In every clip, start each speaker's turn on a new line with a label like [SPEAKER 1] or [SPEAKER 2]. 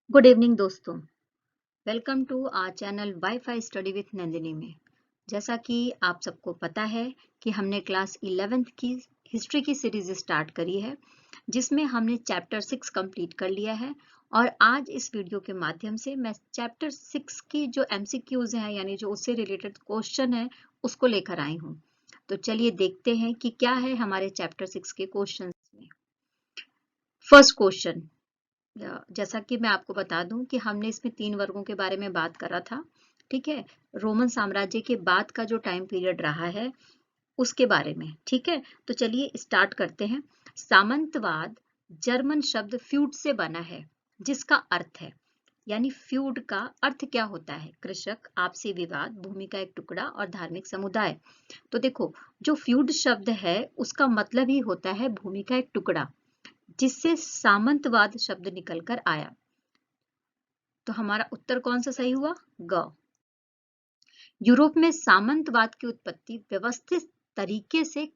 [SPEAKER 1] Good evening दोस्तों। Welcome to our channel WiFi study with Nandini में। जैसा कि आप सबको पता है कि हमने क्लास 11th की हिस्ट्री की सीरीज स्टार्ट करी है, जिसमें हमने चैप्टर 6 कंप्लीट कर लिया है। और आज इस वीडियो के माध्यम से मैं चैप्टर 6 की जो एमसीक्यूज हैं, यानी जो उससे रिलेटेड क्वेश्चन है, उसको लेकर आई हूँ। तो चलिए देखते हैं कि क्या है हमारे चैप्टर 6 के क्वेश्चन में। फर्स्ट क्वेश्चन, जैसा कि मैं आपको बता दूं कि हमने इसमें 3 वर्गों के बारे में बात करा था। ठीक है, रोमन साम्राज्य के बाद का जो टाइम पीरियड रहा है उसके बारे में। ठीक है, तो चलिए स्टार्ट करते हैं। सामंतवाद जर्मन शब्द फ्यूड से बना है, जिसका अर्थ है, यानी फ्यूड का अर्थ क्या होता है? कृषक, आपसी विवाद, भूमि का एक टुकड़ा और धार्मिक समुदाय। तो देखो, जो फ्यूड शब्द है उसका मतलब ही होता है भूमि का एक टुकड़ा, जिससे सामंतवाद शब्द निकलकर आया। तो हमारा उत्तर कौन सा सही हुआ? ग। यूरोप में सामंतवाद की उत्पत्ति व्यवस्थित तरीके से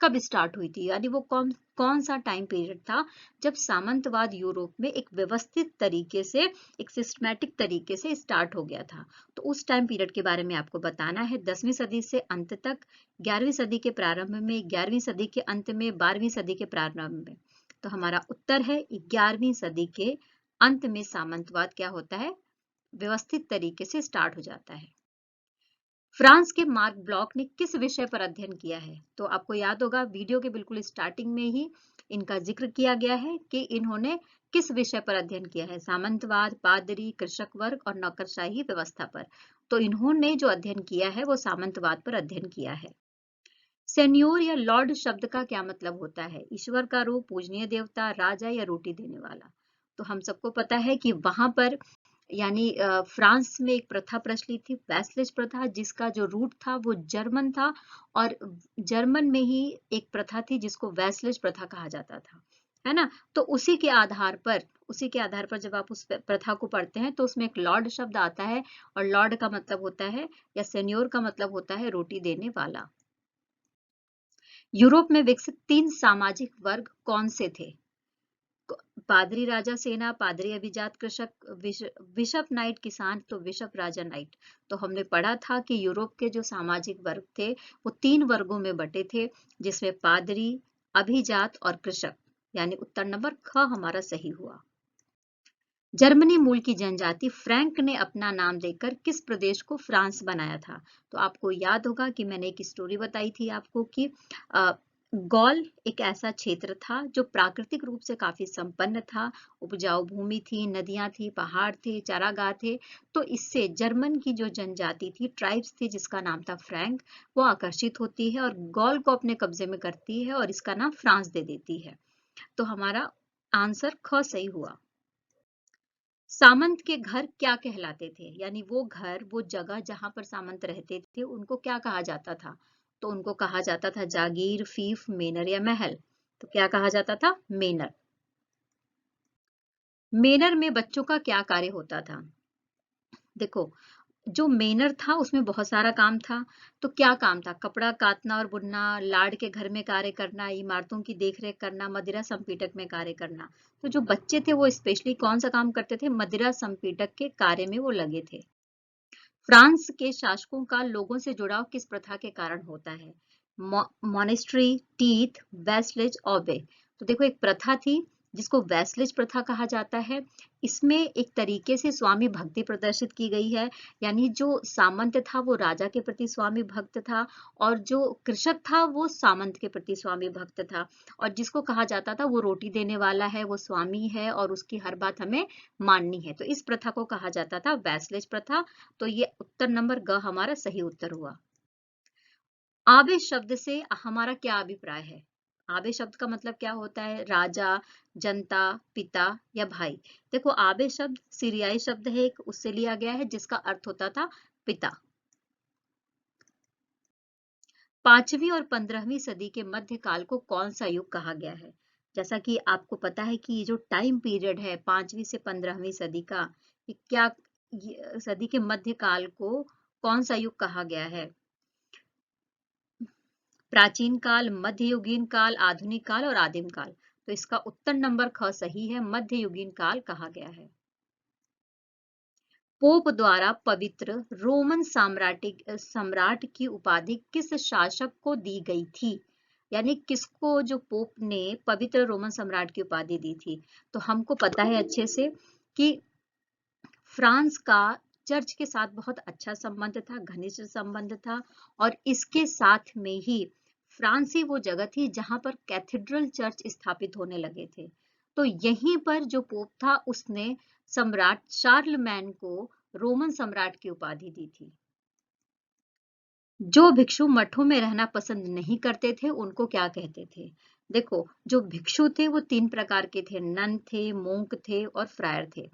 [SPEAKER 1] कब स्टार्ट हुई थी, यानी वो कौन कौन सा टाइम पीरियड था जब सामंतवाद यूरोप में एक व्यवस्थित तरीके से, एक सिस्टमैटिक तरीके से स्टार्ट हो गया था। तो उस टाइम पीरियड के बारे में आपको बताना है। 10वीं सदी से अंत तक, 11वीं सदी के प्रारंभ में, 11वीं सदी के अंत में, 12वीं सदी के प्रारंभ में। तो हमारा उत्तर है 11वीं सदी के अंत में सामंतवाद क्या होता है? व्यवस्थित तरीके से स्टार्ट हो जाता है। फ्रांस के मार्क ब्लॉक ने किस विषय पर अध्ययन किया है? तो आपको याद होगा, वीडियो के बिल्कुल स्टार्टिंग में ही इनका जिक्र किया गया है कि इन्होंने किस विषय पर अध्ययन किया है। सामंतवाद, पादरी, कृषक वर्ग और नौकरशाही व्यवस्था पर। तो इन्होंने जो अध्ययन किया है वो सामंतवाद पर अध्ययन किया है। सेन्योर या लॉर्ड शब्द का क्या मतलब होता है? ईश्वर का रूप, पूजनीय देवता, राजा या रोटी देने वाला। तो हम सबको पता है कि वहां पर, यानी फ्रांस में एक प्रथा प्रचलित थी, वैसलेज प्रथा, जिसका जो रूट था वो जर्मन था। और जर्मन में ही एक प्रथा थी जिसको वैसलेज प्रथा कहा जाता था, है ना? तो उसी के आधार पर जब आप उस प्रथा को पढ़ते हैं तो उसमें एक लॉर्ड शब्द आता है, और लॉर्ड का मतलब होता है, या सेन्योर का मतलब होता है रोटी देने वाला। यूरोप में विकसित 3 सामाजिक वर्ग कौन से थे? पादरी राजा सेना, पादरी अभिजात कृषक, बिशप नाइट किसान, तो बिशप राजा नाइट। तो हमने पढ़ा था कि यूरोप के जो सामाजिक वर्ग थे वो 3 वर्गों में बटे थे, जिसमें पादरी, अभिजात और कृषक, यानी उत्तर नंबर ख हमारा सही हुआ। जर्मनी मूल की जनजाति फ्रैंक ने अपना नाम देकर किस प्रदेश को फ्रांस बनाया था? तो आपको याद होगा कि मैंने एक स्टोरी बताई थी आपको कि गौल एक ऐसा क्षेत्र था जो प्राकृतिक रूप से काफी संपन्न था। उपजाऊ भूमि थी, नदियां थी, पहाड़ थे, चारागाह थे। तो इससे जर्मन की जो जनजाति थी, ट्राइब्स थी, जिसका नाम था फ्रैंक, वो आकर्षित होती है और गौल को अपने कब्जे में करती है और इसका नाम फ्रांस दे देती है। तो हमारा आंसर ख सही हुआ। सामंत के घर क्या कहलाते थे? यानी वो घर, वो जगह जहां पर सामंत रहते थे, उनको क्या कहा जाता था? तो उनको कहा जाता था जागीर, फीफ, मेनर या महल। तो क्या कहा जाता था? मेनर। मेनर में बच्चों का क्या कार्य होता था? देखो, जो मेनर था उसमें बहुत सारा काम था। तो क्या काम था? कपड़ा काटना और बुनना, लाड़ के घर में कार्य करना, इमारतों की देखरेख करना, मदिरा संपीड़क में कार्य करना। तो जो बच्चे थे वो स्पेशली कौन सा काम करते थे? मदिरा संपीड़क के कार्य में वो लगे थे। फ्रांस के शासकों का लोगों से जुड़ाव किस प्रथा के कारण होता है? Monastery, tithe, vassalage, abbey. तो देखो, एक प्रथा थी जिसको वैसलेज प्रथा कहा जाता है। इसमें एक तरीके से स्वामी भक्ति प्रदर्शित की गई है, यानी जो सामंत था वो राजा के प्रति स्वामी भक्त था, और जो कृषक था वो सामंत के प्रति स्वामी भक्त था, और जिसको कहा जाता था वो रोटी देने वाला है, वो स्वामी है और उसकी हर बात हमें माननी है। तो इस प्रथा को कहा जाता था वैसलेज प्रथा। तो ये उत्तर नंबर ग हमारा सही उत्तर हुआ। आबे शब्द से हमारा क्या अभिप्राय है? आबे शब्द का मतलब क्या होता है? राजा, जनता, पिता या भाई। देखो, आबे शब्द सीरियाई शब्द है, एक उससे लिया गया है जिसका अर्थ होता था पिता। 5वीं और 15वीं सदी के मध्यकाल को कौन सा युग कहा गया है? जैसा कि आपको पता है कि ये जो टाइम पीरियड है 5वीं से 15वीं सदी का, ये सदी के मध्यकाल को कौन सा युग कहा गया है? प्राचीन काल, मध्ययुगीन काल, आधुनिक काल और आदिम काल। तो इसका उत्तर नंबर ख सही है, मध्ययुगीन काल कहा गया है। पोप द्वारा पवित्र रोमन सम्राट की उपाधि किस शासक को दी गई थी? यानी किसको जो पोप ने पवित्र रोमन सम्राट की उपाधि दी थी? तो हमको पता है अच्छे से कि फ्रांस का चर्च के साथ बहुत अच्छा संबंध था, घनिष्ठ संबंध था, और इसके साथ में ही फ्रांस ही वो जगह थी जहां पर कैथेड्रल चर्च स्थापित होने लगे थे। तो यहीं पर जो पोप था उसने सम्राट शार्लमैन को रोमन सम्राट की उपाधि दी थी। जो भिक्षु मठों में रहना पसंद नहीं करते थे उनको क्या कहते थे? देखो, जो भिक्षु थे वो 3 प्रकार के थे, नन थे, मोंक थे और फ्रायर थे।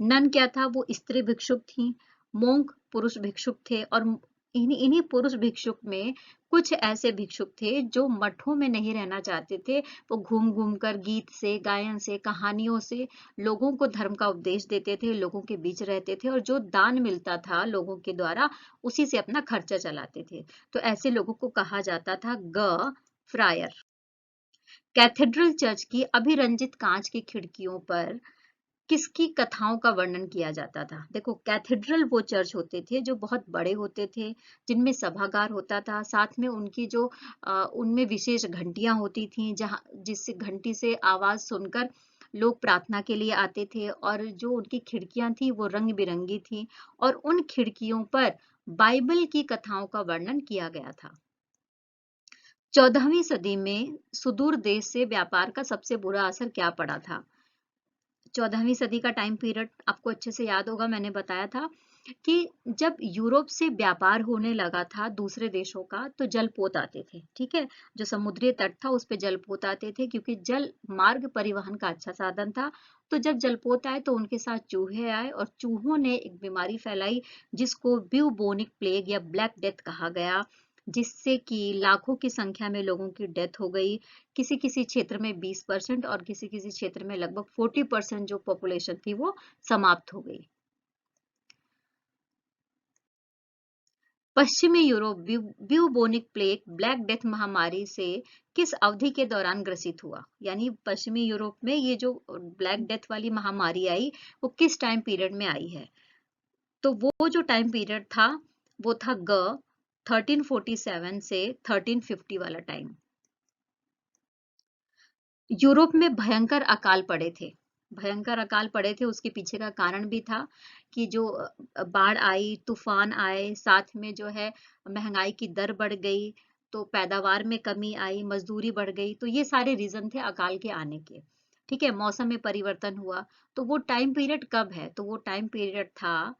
[SPEAKER 1] नन क्या था? वो स्त्री भिक्षुक थी। मोंक पुरुष भिक्षुक थे, और इन्हीं पुरुष भिक्षुक में कुछ ऐसे भिक्षुक थे जो मठों में नहीं रहना चाहते थे। वो घूम घूम कर गीत से, गायन से, कहानियों से लोगों को धर्म का उपदेश देते थे, लोगों के बीच रहते थे, और जो दान मिलता था लोगों के द्वारा उसी से अपना खर्चा चलाते थे। तो ऐसे लोगों को कहा जाता था फ्रायर। कैथेड्रल चर्च की अभिरंजित कांच की खिड़कियों पर किसकी कथाओं का वर्णन किया जाता था? देखो, कैथेड्रल वो चर्च होते थे जो बहुत बड़े होते थे, जिनमें सभागार होता था, साथ में उनकी जो उनमें विशेष घंटियां होती थी, जहां जिससे घंटी से आवाज सुनकर लोग प्रार्थना के लिए आते थे, और जो उनकी खिड़कियां थी वो रंग बिरंगी थी, और उन खिड़कियों पर बाइबल की कथाओं का वर्णन किया गया था। 14वीं सदी में सुदूर देश से व्यापार का सबसे बुरा असर क्या पड़ा था? 14वीं सदी का टाइम पीरियड आपको अच्छे से याद होगा, मैंने बताया था कि जब यूरोप से व्यापार होने लगा था दूसरे देशों का, तो जलपोत आते थे। ठीक है, जो समुद्री तट था उस पे जलपोत आते थे, क्योंकि जल मार्ग परिवहन का अच्छा साधन था। तो जब जलपोत आए तो उनके साथ चूहे आए, और चूहों ने एक बीमारी फैलाई जिसको ब्यूबोनिक प्लेग या ब्लैक डेथ कहा गया, जिससे कि लाखों की संख्या में लोगों की डेथ हो गई। किसी किसी क्षेत्र में 20% और किसी किसी क्षेत्र में लगभग 40% जो पॉपुलेशन थी वो समाप्त हो गई। पश्चिमी Europe bubonic plague black death महामारी से किस अवधि के दौरान ग्रसित हुआ? यानी पश्चिमी यूरोप में ये जो ब्लैक डेथ वाली महामारी आई वो किस टाइम पीरियड में आई है? तो वो जो टाइम पीरियड था वो था 1347 से 1350 वाला टाइम। यूरोप में भयंकर अकाल पड़े थे। भयंकर अकाल पड़े थे, उसके पीछे का कारण भी था कि जो बाढ़ आई, तूफान आए, साथ में जो है महंगाई की दर बढ़ गई, तो पैदावार में कमी आई, मजदूरी बढ़ गई। तो ये सारे रीजन थे अकाल के आने के। ठीक है, मौसम में परिवर्तन हुआ। तो वो टाइम पीरियड कब है? तो वो टाइम पीरियड था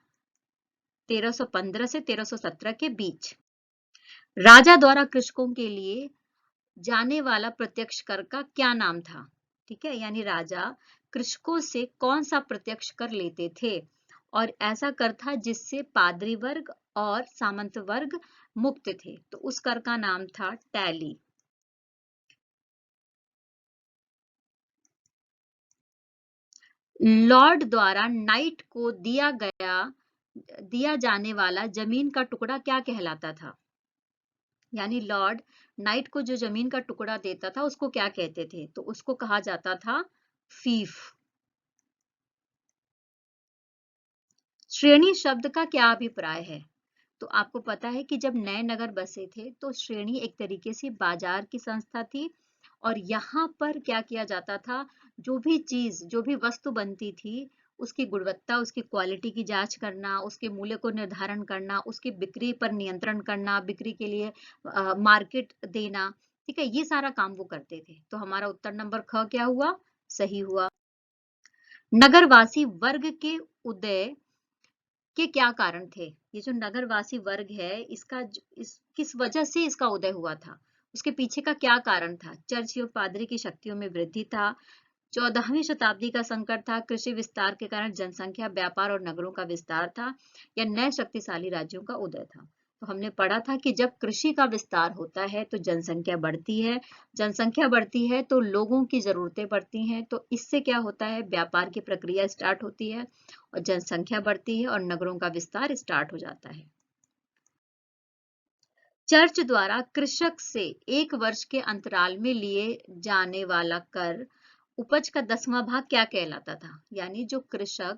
[SPEAKER 1] 1315 से 1317 के बीच। राजा द्वारा कृषकों के लिए जाने वाला प्रत्यक्ष कर का क्या नाम था? ठीक है, यानी राजा कृषकों से कौन सा प्रत्यक्ष कर लेते थे, और ऐसा कर था जिससे पादरी वर्ग और सामंत वर्ग मुक्त थे। तो उस कर का नाम था टैली। लॉर्ड द्वारा नाइट को दिया जाने वाला जमीन का टुकड़ा क्या कहलाता था? यानी लॉर्ड नाइट को जो जमीन का टुकड़ा देता था उसको क्या कहते थे? तो उसको कहा जाता था फीफ। श्रेणी शब्द का क्या अभिप्राय है? तो आपको पता है कि जब नए नगर बसे थे तो श्रेणी एक तरीके से बाजार की संस्था थी, और यहाँ पर क्या किया जाता था, जो भी चीज, जो भी वस्तु बनती थी उसकी गुणवत्ता, उसकी क्वालिटी की जांच करना, उसके मूल्य को निर्धारण करना, उसकी बिक्री पर नियंत्रण करना, बिक्री के लिए मार्केट देना। ठीक है, ये सारा काम वो करते थे। तो हमारा उत्तर नंबर ख क्या हुआ? सही हुआ। नगरवासी वर्ग के उदय के क्या कारण थे? ये जो नगरवासी वर्ग है इसका किस वजह से इसका उदय हुआ था? उसके पीछे का क्या कारण था? चर्च और पादरी की शक्तियों में वृद्धि था, 14वीं शताब्दी का संकट था, कृषि विस्तार के कारण जनसंख्या, व्यापार और नगरों का विस्तार था, या नए शक्तिशाली राज्यों का उदय था? तो हमने पढ़ा था कि जब कृषि का विस्तार होता है तो जनसंख्या बढ़ती है, जनसंख्या बढ़ती है तो लोगों की जरूरतें बढ़ती हैं, तो इससे क्या होता है, व्यापार की प्रक्रिया स्टार्ट होती है, और जनसंख्या बढ़ती है और नगरों का विस्तार स्टार्ट हो जाता है। चर्च द्वारा कृषक से 1 वर्ष के अंतराल में लिए जाने वाला कर उपज का 10वां भाग क्या कहलाता था? यानी जो कृषक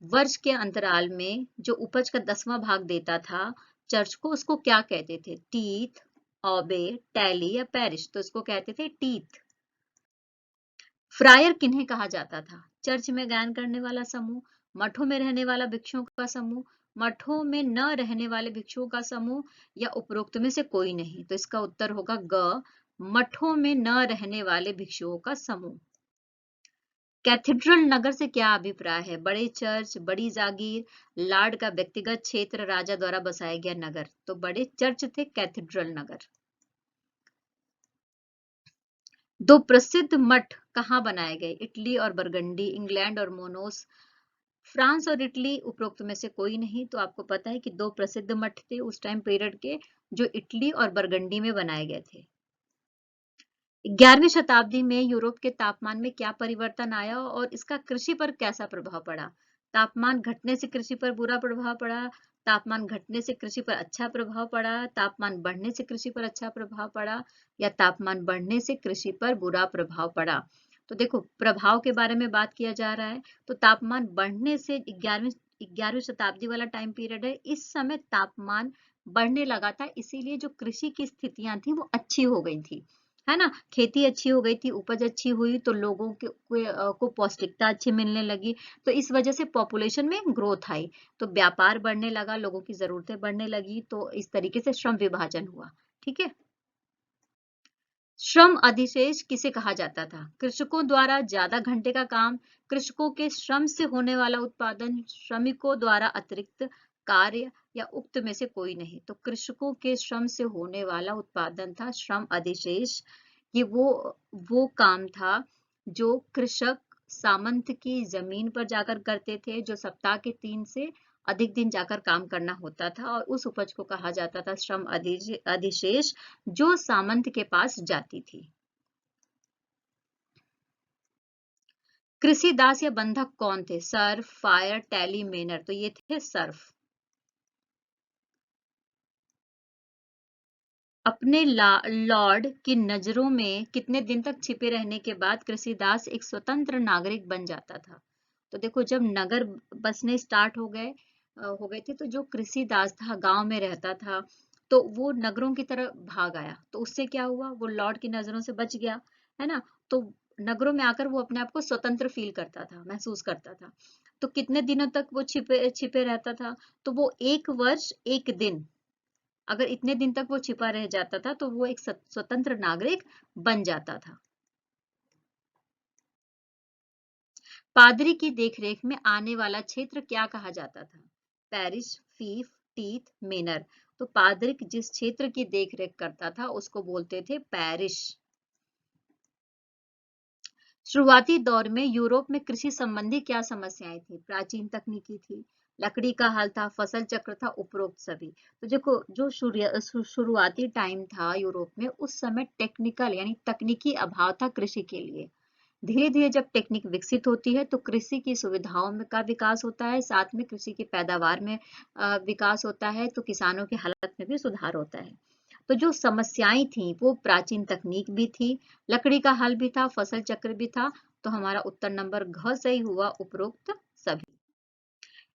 [SPEAKER 1] वर्ष के अंतराल में जो उपज का 10वां भाग देता था चर्च को, उसको क्या कहते थे? टीथ, ऑबे, टैली या पैरिश? तो इसको कहते थे टीथ। फ्रायर किन्हें कहा जाता था? चर्च में गायन करने वाला समूह, मठों में रहने वाला भिक्षुओं का समूह, मठों में न रहने वाले भिक्षुओं का समूह, या उपरोक्त में से कोई नहीं? तो इसका उत्तर होगा ग, मठों में न रहने वाले भिक्षुओं का समूह। कैथेड्रल नगर से क्या अभिप्राय है? बड़े चर्च, बड़ी जागीर, लॉर्ड का व्यक्तिगत क्षेत्र, राजा द्वारा बसाया गया नगर? तो बड़े चर्च थे कैथेड्रल नगर। दो प्रसिद्ध मठ कहाँ बनाए गए? इटली और बरगंडी, इंग्लैंड और मोनोस, फ्रांस और इटली? उपरोक्त में से कोई नहीं। तो आपको पता है कि दो प्रसिद्ध मठ थे उस टाइम पीरियड के, जो इटली और बरगंडी में बनाए गए थे। 11वीं शताब्दी में यूरोप के तापमान में क्या परिवर्तन आया और इसका कृषि पर कैसा प्रभाव पड़ा? तापमान घटने से कृषि पर बुरा प्रभाव पड़ा, तापमान घटने से कृषि पर अच्छा प्रभाव पड़ा, तापमान बढ़ने से कृषि पर अच्छा प्रभाव पड़ा, या तापमान बढ़ने से कृषि पर बुरा प्रभाव पड़ा? तो देखो, प्रभाव के बारे में बात किया जा रहा है, तो तापमान बढ़ने से 11वीं शताब्दी वाला टाइम पीरियड है, इस समय तापमान बढ़ने लगा था, इसीलिए जो कृषि की स्थितियां थी वो अच्छी हो गई थी, है ना? खेती अच्छी हो गई थी, उपज अच्छी हुई, तो लोगों को पौष्टिकता अच्छी मिलने लगी, तो इस वजह से पॉपुलेशन में ग्रोथ आई, तो व्यापार बढ़ने लगा, लोगों की जरूरतें बढ़ने लगी, तो इस तरीके से श्रम विभाजन हुआ। ठीक है। श्रम अधिशेष किसे कहा जाता था? कृषकों द्वारा ज्यादा घंटे का काम, कृषकों के श्रम से होने वाला उत्पादन, श्रमिकों द्वारा अतिरिक्त कार्य, या उक्त में से कोई नहीं? तो कृषकों के श्रम से होने वाला उत्पादन था श्रम अधिशेष। ये वो काम था जो कृषक सामंत की जमीन पर जाकर करते थे, जो सप्ताह के 3 से अधिक दिन जाकर काम करना होता था, और उस उपज को कहा जाता था श्रम अधिशेष, जो सामंत के पास जाती थी। कृषि दास या बंधक कौन थे? सर्फ, फायर, टैली, मेनर? तो ये थे सर्फ। अपने लॉर्ड की नजरों में कितने दिन तक छिपे रहने के बाद कृषिदास एक स्वतंत्र नागरिक बन जाता था? तो देखो, जब नगर बसने स्टार्ट हो गए थे, तो जो कृषिदास था, गांव में रहता था, तो वो नगरों की तरफ भाग आया, तो उससे क्या हुआ? वो लॉर्ड की नजरों से बच गया, है ना? तो नगरों में आकर वो अपने आप को स्वतंत्र फील करता था, महसूस करता था। तो कितने दिनों तक वो छिपे छिपे रहता था? तो वो 1 वर्ष 1 दिन, अगर इतने दिन तक वो छिपा रह जाता था, तो वो एक स्वतंत्र नागरिक बन जाता था। पादरी की देखरेख में आने वाला क्षेत्र क्या कहा जाता था? Parish, fief, tithe, manor? तो पादरिक जिस क्षेत्र की देखरेख करता था उसको बोलते थे पैरिश। शुरुआती दौर में यूरोप में कृषि संबंधी क्या समस्याएं थी? प्राचीन तकनीकी थी, लकड़ी का हल था, फसल चक्र था, उपरोक्त सभी? तो देखो, जो शुरुआती टाइम था यूरोप में, उस समय टेक्निकल यानी तकनीकी अभाव था कृषि के लिए। धीरे धीरे जब टेक्निक विकसित होती है, तो कृषि की सुविधाओं में का विकास होता है, साथ में कृषि की पैदावार में विकास होता है, तो किसानों की हालत में भी सुधार होता है। तो जो समस्याएं थी वो प्राचीन तकनीक भी थी, लकड़ी का हल भी था, फसल चक्र भी था। तो हमारा उत्तर नंबर घ सही हुआ, उपरोक्त सभी।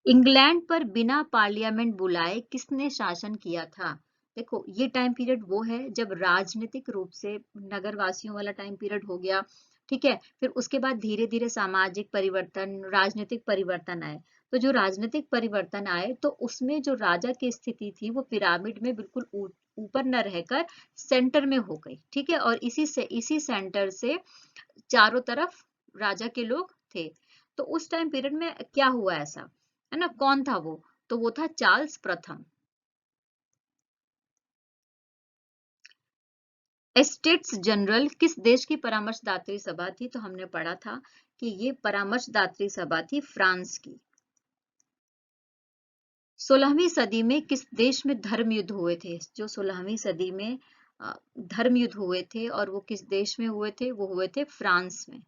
[SPEAKER 1] इंग्लैंड पर बिना पार्लियामेंट बुलाए किसने शासन किया था? देखो, ये टाइम पीरियड वो है जब राजनीतिक रूप से नगरवासियों वाला टाइम पीरियड हो गया। ठीक है, फिर उसके बाद धीरे धीरे सामाजिक परिवर्तन, राजनीतिक परिवर्तन आए। तो जो राजनीतिक परिवर्तन आए, तो उसमें जो राजा की स्थिति थी वो पिरामिड में बिल्कुल ऊपर न रहकर सेंटर में हो गई। ठीक है, और इसी सेंटर से चारों तरफ राजा के लोग थे। तो उस टाइम पीरियड में क्या हुआ ऐसा, है ना? कौन था वो? तो वो था चार्ल्स प्रथम। एस्टेट्स जनरल किस देश की परामर्शदात्री सभा थी? तो हमने पढ़ा था कि ये परामर्शदात्री सभा थी फ्रांस की। 16वीं सदी में किस देश में धर्म युद्ध हुए थे? जो 16वीं सदी में धर्म युद्ध हुए थे, और वो किस देश में हुए थे? वो हुए थे फ्रांस में।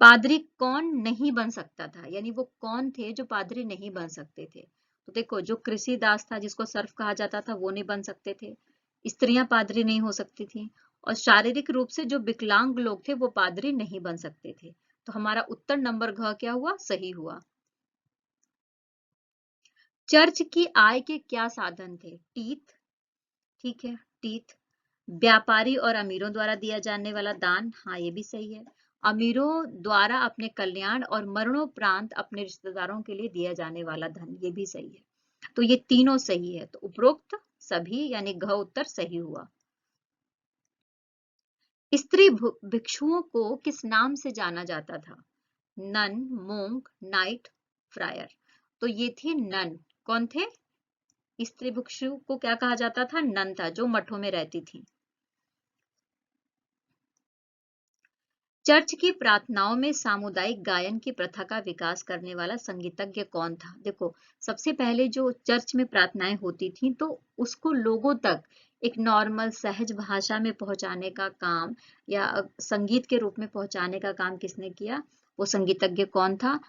[SPEAKER 1] पादरी कौन नहीं बन सकता था? यानी वो कौन थे जो पादरी नहीं बन सकते थे? तो देखो, जो कृषि दास था, जिसको सर्फ कहा जाता था, वो नहीं बन सकते थे। स्त्रियां पादरी नहीं हो सकती थी, और शारीरिक रूप से जो विकलांग लोग थे वो पादरी नहीं बन सकते थे। तो हमारा उत्तर नंबर घ क्या हुआ, सही हुआ। चर्च की आय के क्या साधन थे? टीथ, ठीक है, टीथ। व्यापारी और अमीरों द्वारा दिया जाने वाला दान, हाँ ये भी सही है। अमीरों द्वारा अपने कल्याण और मरणोपरांत अपने रिश्तेदारों के लिए दिया जाने वाला धन, ये भी सही है। तो ये तीनों सही है, तो उपरोक्त सभी यानी घ उत्तर सही हुआ। स्त्री भिक्षुओं को किस नाम से जाना जाता था? Nun, monk, knight, friar. तो ये थे नन। कौन थे? स्त्री भिक्षु को क्या कहा जाता था? नन था, जो मठों में रहती थी। चर्च की प्रार्थनाओं में सामुदायिक गायन की प्रथा का विकास करने वाला संगीतज्ञ कौन था? देखो, सबसे पहले जो चर्च में प्रार्थनाएं होती थी तो उसको लोगों तक एक नॉर्मल सहज भाषा में पहुंचाने का काम या संगीत के रूप में पहुंचाने का काम किसने किया? वो संगीतज्ञ कौन था?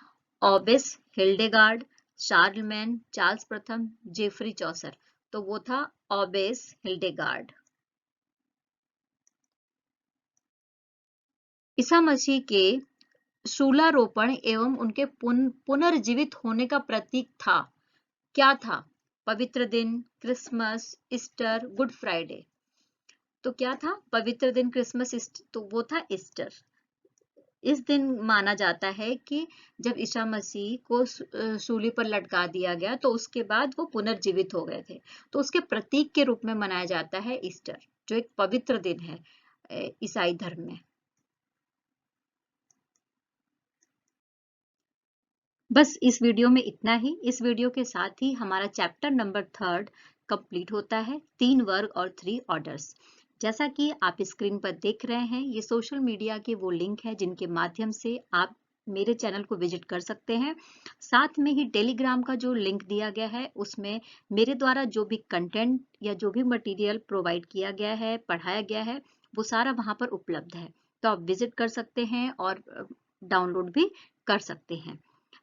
[SPEAKER 1] ऑबिस हिल्डेगार्ड, शार्लमैन, चार्ल्स प्रथम, जेफरी चौसर। तो वो था ऑबिस हिल्डेगार्ड। ईसा मसीह के शूलारोपण एवं उनके पुनर्जीवित होने का प्रतीक था, क्या था? पवित्र दिन, क्रिसमस, ईस्टर, गुड फ्राइडे। तो क्या था? पवित्र दिन, क्रिसमस, ईस्टर, तो वो था ईस्टर। इस दिन माना जाता है कि जब ईसा मसीह को सूली पर लटका दिया गया तो उसके बाद वो पुनर्जीवित हो गए थे, तो उसके प्रतीक के रूप में मनाया जाता है ईस्टर, जो एक पवित्र दिन है ईसाई धर्म में। बस इस वीडियो में इतना ही। इस वीडियो के साथ ही हमारा चैप्टर नंबर 3 कंप्लीट होता है, 3 वर्ग और 3 ऑर्डर्स। जैसा कि आप स्क्रीन पर देख रहे हैं, ये सोशल मीडिया के वो लिंक है जिनके माध्यम से आप मेरे चैनल को विजिट कर सकते हैं। साथ में ही टेलीग्राम का जो लिंक दिया गया है उसमें मेरे द्वारा जो भी कंटेंट या जो भी मटेरियल प्रोवाइड किया गया है, पढ़ाया गया है, वो सारा वहां पर उपलब्ध है। तो आप विजिट कर सकते हैं और डाउनलोड भी कर सकते हैं।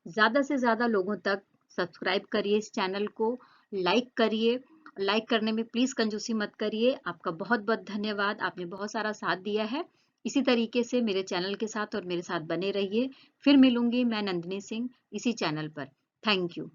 [SPEAKER 1] ज्यादा से ज्यादा लोगों तक सब्सक्राइब करिए इस चैनल को, लाइक करिए। लाइक करने में प्लीज कंजूसी मत करिए। आपका बहुत बहुत धन्यवाद, आपने बहुत सारा साथ दिया है। इसी तरीके से मेरे चैनल के साथ और मेरे साथ बने रहिए। फिर मिलूंगी मैं, नंदिनी सिंह, इसी चैनल पर। Thank you.